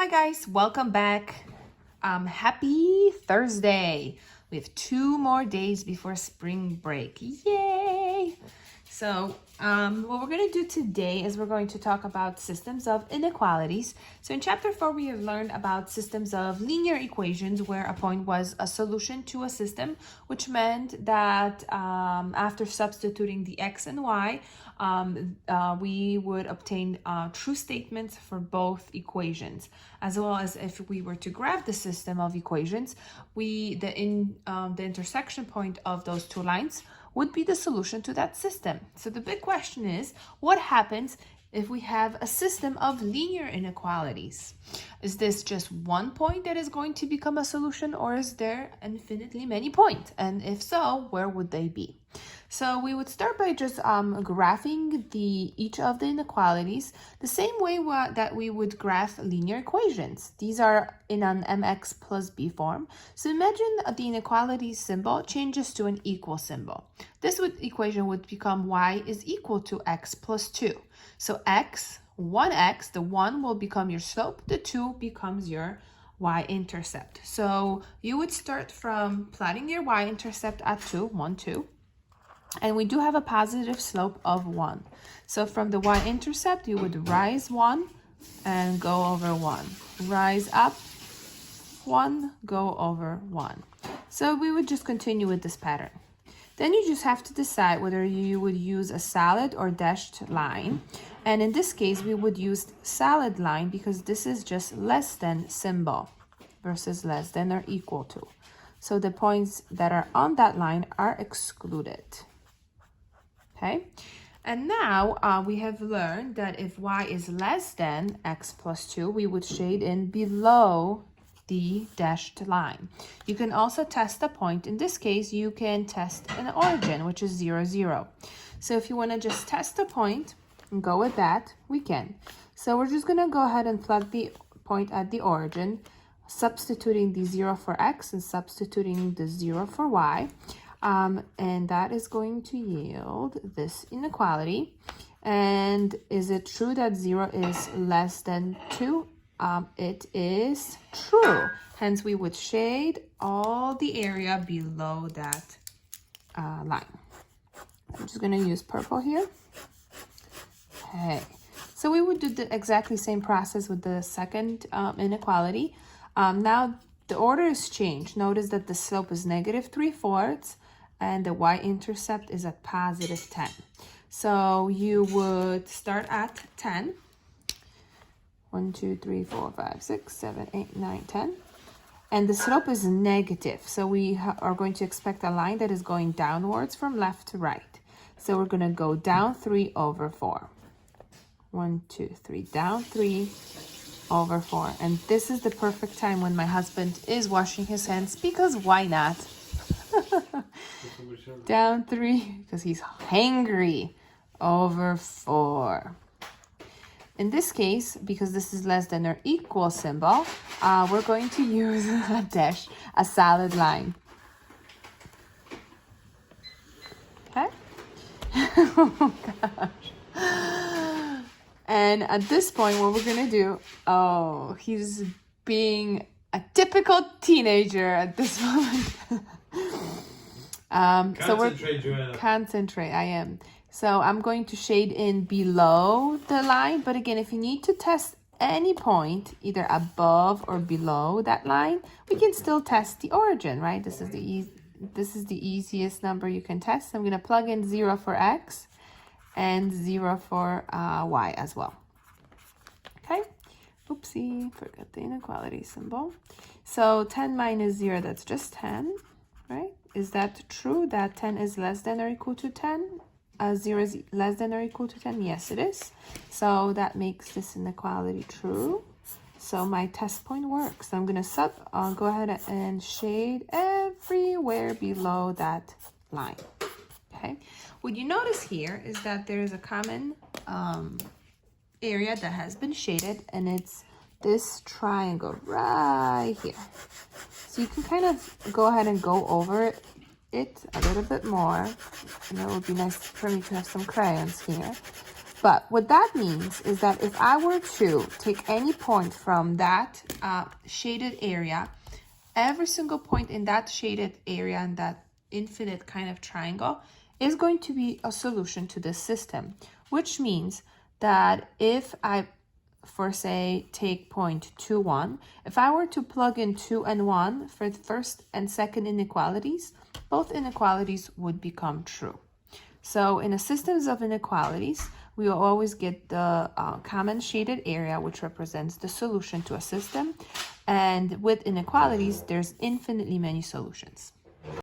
Hi guys, welcome back. Happy Thursday. We have 2 more days before spring break. Yay! So what we're going to do today is we're going to talk about systems of inequalities. So in chapter 4, we have learned about systems of linear equations where a point was a solution to a system, which meant that after substituting the x and y, we would obtain true statements for both equations, as well as if we were to graph the system of equations, the intersection point of those two lines would be the solution to that system. So the big question is, what happens if we have a system of linear inequalities? Is this just one point that is going to become a solution, or is there infinitely many points? And if so, where would they be? So we would start by just graphing each of the inequalities the same way that we would graph linear equations. These are in an mx plus b form. So imagine the inequality symbol changes to an equal symbol. This equation would become y is equal to x plus 2. So x, 1x, the 1 will become your slope, the 2 becomes your y-intercept. So you would start from plotting your y-intercept at 2, 1, 2. And we do have a positive slope of 1. So from the y-intercept, you would rise 1 and go over 1. Rise up 1, go over 1. So we would just continue with this pattern. Then you just have to decide whether you would use a solid or dashed line. And in this case, we would use solid line because this is just less than symbol versus less than or equal to. So the points that are on that line are excluded. Okay, and now we have learned that if y is less than x plus 2, we would shade in below the dashed line. You can also test a point. In this case, you can test an origin, which is 0, 0. So if you want to just test a point and go with that, we can. So we're just going to go ahead and plug the point at the origin, substituting the 0 for x and substituting the 0 for y. And that is going to yield this inequality. And is it true that 0 is less than 2? It is true. Hence, we would shade all the area below that line. I'm just going to use purple here. Okay. So we would do the exactly same process with the second inequality. Now, the order is changed. Notice that the slope is negative 3/4. And the y-intercept is at positive 10. So you would start at 10. 1, 2, 3, 4, 5, 6, 7, 8, 9, 10. And the slope is negative. So we are going to expect a line that is going downwards from left to right. So we're going to go down 3 over 4. 1, 2, 3, down 3 over 4. And this is the perfect time when my husband is washing his hands, because why not? Down 3 because he's hangry, over 4. In this case, because this is less than or equal symbol, we're going to use a dash, a solid line. Okay? Oh gosh. And at this point, what we're going to do, he's being a typical teenager at this moment. Concentrate, I am. So I'm going to shade in below the line. But again, if you need to test any point, either above or below that line, we can still test the origin, right? This is the easiest number you can test. I'm going to plug in 0 for x and 0 for y as well. Okay. Oopsie, forgot the inequality symbol. So 10 minus 0, that's just 10, right? Is that true that 10 is less than or equal to 10? 0 is less than or equal to 10? Yes, it is. So that makes this inequality true. So my test point works. So I'm going to go ahead and shade everywhere below that line. Okay. What you notice here is that there is a common area that has been shaded, and it's this triangle right here. So you can kind of go ahead and go over it a little bit more. And it would be nice for me to have some crayons here. But what that means is that if I were to take any point from that shaded area, every single point in that shaded area and that infinite kind of triangle is going to be a solution to this system, which means that if I, for say, take point 2, 1, if I were to plug in 2 and 1 for the first and second inequalities, both inequalities would become true. So in a systems of inequalities, we will always get the common shaded area, which represents the solution to a system. And with inequalities, there's infinitely many solutions.